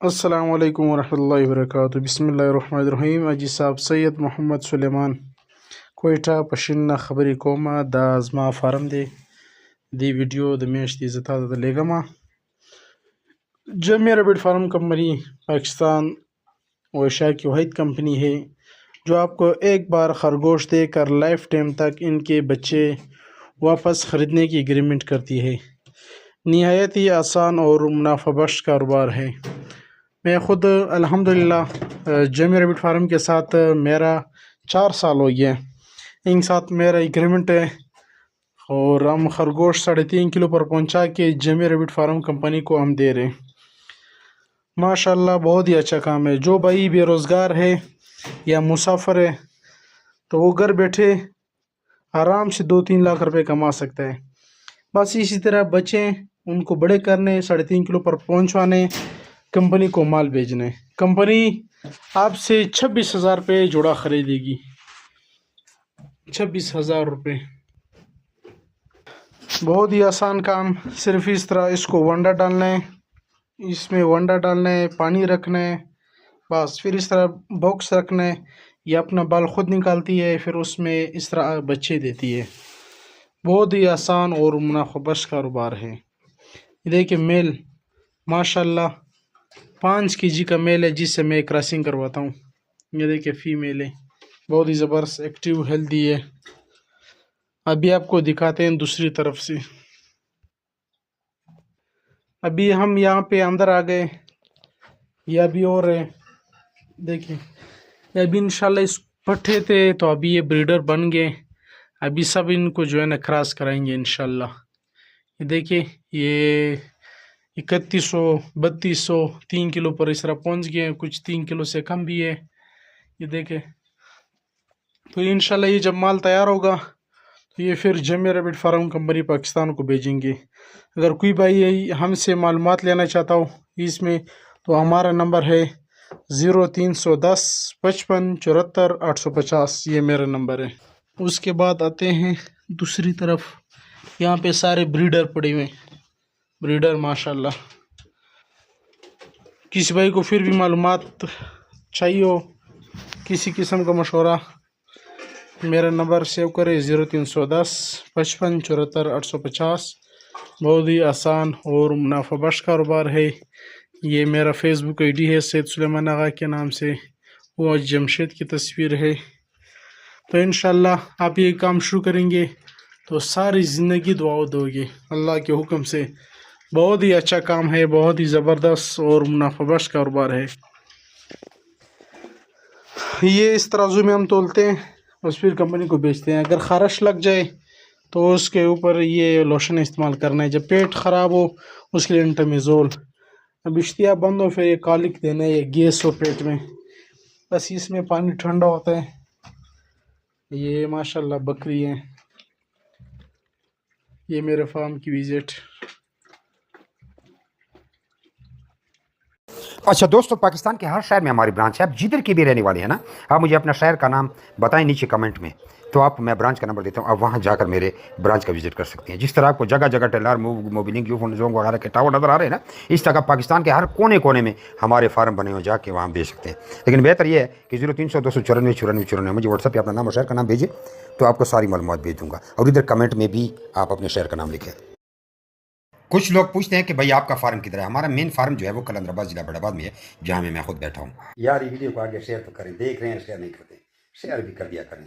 अस्सलामु अलैकुम वरहमतुल्लाहि वबरकातुहू। बिस्मिल्लाहिर्रहमानिर्रहीम। अजी साहब सैयद मोहम्मद सुलेमान कोयटा पशिन खबरी कोमा दा ज़मा फार्म दे दी वीडियो द मेश दी ज़ता द लेगमा जमिया रबिट फार्म कंपनी पाकिस्तान और एशिया की वाहिद कंपनी है जो आपको एक बार खरगोश देकर लाइफ टाइम तक इनके बच्चे वापस ख़रीदने की एग्रीमेंट करती है। निहायत ही आसान और मुनाफा बख्श कारोबार है। मैं ख़ुद अल्हम्दुलिल्लाह जमी रबिट फार्म के साथ मेरा 4 साल हो गया। इनके साथ मेरा एग्रीमेंट है और हम खरगोश 3.5 किलो पर पहुंचा के जमी रबिट फार्म कंपनी को हम दे रहे हैं। माशाल्लाह बहुत ही अच्छा काम है। जो भाई बेरोज़गार है या मुसाफिर है तो वो घर बैठे आराम से 2-3 लाख रुपए कमा सकता है। बस इसी तरह बच्चे उनको बड़े करने 3.5 किलो पर पहुंचवाने, कंपनी को माल भेजने। कंपनी आपसे 26,000 रुपये जोड़ा खरीदेगी। 26,000 रुपये। बहुत ही आसान काम। सिर्फ इस तरह इसको वंडा डालना है, इसमें वंडा डालना है, पानी रखना है, बस। फिर इस तरह बॉक्स रखना है, ये अपना बाल खुद निकालती है, फिर उसमें इस तरह बच्चे देती है। बहुत ही आसान और मुनाफा बख्श कारोबार है। देखिए मेल माशाल्लाह 5 kg का मेल है जिससे मैं क्रॉसिंग करवाता हूँ। ये देखिए फीमेल है, बहुत ही ज़बरदस्त एक्टिव हेल्दी है। अभी आपको दिखाते हैं दूसरी तरफ से। अभी हम यहाँ पे अंदर आ गए, ये अभी और है। देखिए ये अभी इंशाल्लाह इस पट्टे थे तो अभी ये ब्रीडर बन गए। अभी सब इनको जो है ना क्रॉस कराएंगे इंशाल्लाह। ये देखिए ये 3100 3200 3 किलो पर इस तरह पहुँच गए हैं, कुछ 3 किलो से कम भी है। ये देखें तो इंशाल्लाह ये जब माल तैयार होगा तो ये फिर Jamia rabbit farm company Pakistan को भेजेंगे। अगर कोई भाई हमसे मालूमात लेना चाहता हो इसमें तो हमारा नंबर है 0310 55 74 850। ये मेरा नंबर है। उसके बाद आते हैं दूसरी तरफ। यहाँ पे सारे ब्रीडर पड़े हुए हैं। ब्रीडर माशाल्लाह। किसी भाई को फिर भी मालूमात चाहिए हो, किसी किस्म का मशवरा, मेरा नंबर सेव करें 0310 55 74 850। बहुत ही आसान और मुनाफा बख्श कारोबार है। ये मेरा फेसबुक आईडी है सैयद सुलेमान आगा के नाम से, वो जमशेद की तस्वीर है। तो इंशाल्लाह आप ये काम शुरू करेंगे तो सारी ज़िंदगी दुआ दोगे अल्लाह के हुक्म से। बहुत ही अच्छा काम है, बहुत ही ज़बरदस्त और मुनाफा बख्श कारोबार है। ये इस तराजू में हम तोलते हैं और फिर कंपनी को बेचते हैं। अगर खारिश लग जाए तो उसके ऊपर ये लोशन इस्तेमाल करना है। जब पेट ख़राब हो उसके लिए इंटरमेज़ोल। अब इश्तिया बंद हो फिर ये कालिक देना है, ये गैस हो पेट में, बस इसमें पानी ठंडा होता है। ये माशाल्लाह बकरी है। ये मेरे फार्म की विजिट। अच्छा दोस्तों, पाकिस्तान के हर शहर में हमारी ब्रांच है। आप जिधर की भी रहने वाले हैं ना, आप मुझे अपना शहर का नाम बताएं नीचे कमेंट में, तो आप मैं ब्रांच का नंबर देता हूं, आप वहां जाकर मेरे ब्रांच का विजिट कर सकते हैं। जिस तरह आपको जगह जगह टेलर मोबिलिंग यूफोन जोंग वगैरह के टावर नजर आ रहे हैं ना, इस तरह पाकिस्तान के हर कोने कोने में हमारे फार्म बने हो, जाके वहाँ बेच सकते हैं। लेकिन बेहतर यह है कि 0300 294 94 94 मुझे व्हाट्सएप पर अपना नाम और शहर का नाम भेजिए, तो आपको सारी मालूमात भेज दूँगा। और इधर कमेंट में भी आप अपने शहर का नाम लिखें। कुछ लोग पूछते हैं कि भाई आपका फार्म किधर है। हमारा मेन फार्म जो है वो कलंदराबाद जिला बड़ाबाद में है, जहाँ मैं खुद बैठा हूँ। यार ये वीडियो को आगे शेयर तो करें, देख रहे हैं शेयर नहीं करते, शेयर भी कर दिया करें।